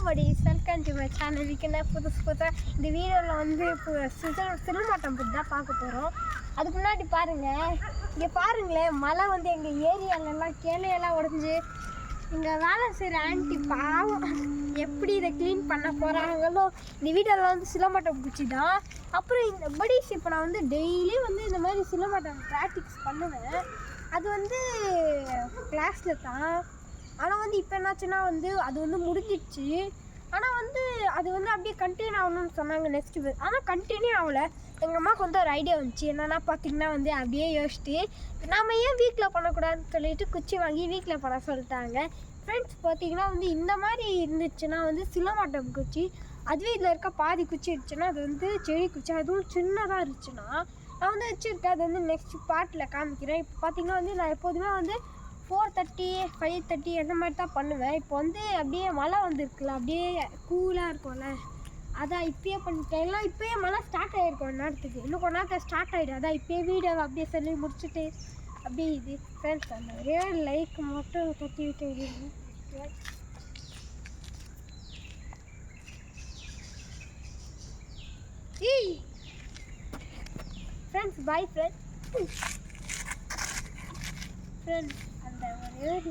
buddies, welcome to my channel. வீக்கெண்டா புதுசாக இந்த வீடியோவில் வந்து இப்போ சிலம்பாட்டம் பற்றி தான் பார்க்க போகிறோம். அதுக்கு முன்னாடி பாருங்கள், இங்கே பாருங்களேன், மழை வந்து எங்கள் ஏரியாலெல்லாம் கிளையெல்லாம் உடஞ்சி இங்கே வேலை செய்கிற ஆன்ட்டி பாவம் எப்படி இதை க்ளீன் பண்ண போகிறாங்களோ. இந்த வீடியோவில் வந்து சிலம்பாட்டம் பூச்சி தான். அப்புறம் இந்த buddies இப்போ நான் வந்து டெய்லியும் வந்து இந்த மாதிரி சிலம்பாட்டம் ப்ராக்டிக்ஸ் பண்ணுவேன். அது வந்து கிளாஸில் தான். ஆனால் வந்து இப்போ என்னாச்சுன்னா வந்து அது வந்து முடிஞ்சிடுச்சு. ஆனால் வந்து அது வந்து அப்படியே கண்டினியூ ஆகணும்னு சொன்னாங்க நெக்ஸ்ட் வீக். ஆனால் கண்டினியூ ஆகலை. எங்கள் அம்மாவுக்கு வந்து ஒரு ஐடியா வந்துச்சு. என்னென்னா பார்த்திங்கன்னா வந்து அப்படியே யோசிச்சுட்டு நாம் ஏன் வீட்டில் பண்ணக்கூடாதுன்னு சொல்லிட்டு குச்சி வாங்கி வீட்டில் பண்ண சொல்லிட்டாங்க. ஃப்ரெண்ட்ஸ் பார்த்திங்கன்னா வந்து இந்த மாதிரி இருந்துச்சுன்னா வந்து சிலம்பாட்டம் குச்சி, அதுவே இதில் இருக்க பாதி குச்சி இருந்துச்சுன்னா அது வந்து செடி குச்சி, அதுவும் சின்னதாக இருந்துச்சுன்னா நான் வந்து வச்சுருக்கேன். அது வந்து நெக்ஸ்ட் பார்ட்டில் காமிக்கிறேன். இப்போ பார்த்திங்கன்னா வந்து நான் எப்போதுமே வந்து 4:30 5:30 அந்த மாதிரி தான் பண்ணுவேன். இப்போ வந்து அப்படியே மழை வந்துருக்குல்ல, அப்படியே கூலாக இருக்கும்ல, அதான் இப்போயே பண்ணிட்டேன். எல்லாம் இப்போயே மழை ஸ்டார்ட் ஆகிருக்கும் ஒரு நேரத்துக்கு, இன்னும் கொஞ்ச நேரத்தில் ஸ்டார்ட் ஆகிடும். அதான் இப்போயே வீடியோவை அப்படியே சொல்லி முடிச்சுட்டு அப்படியே இது ஃப்ரெண்ட்ஸ் அந்த ஒரே லைக் மட்டும் தட்டி விட்டு விடுங்க. ஃப்ரெண்ட்ஸ் பாய் ஃப்ரெண்ட்ஸ் அந்த ஒரே லைக்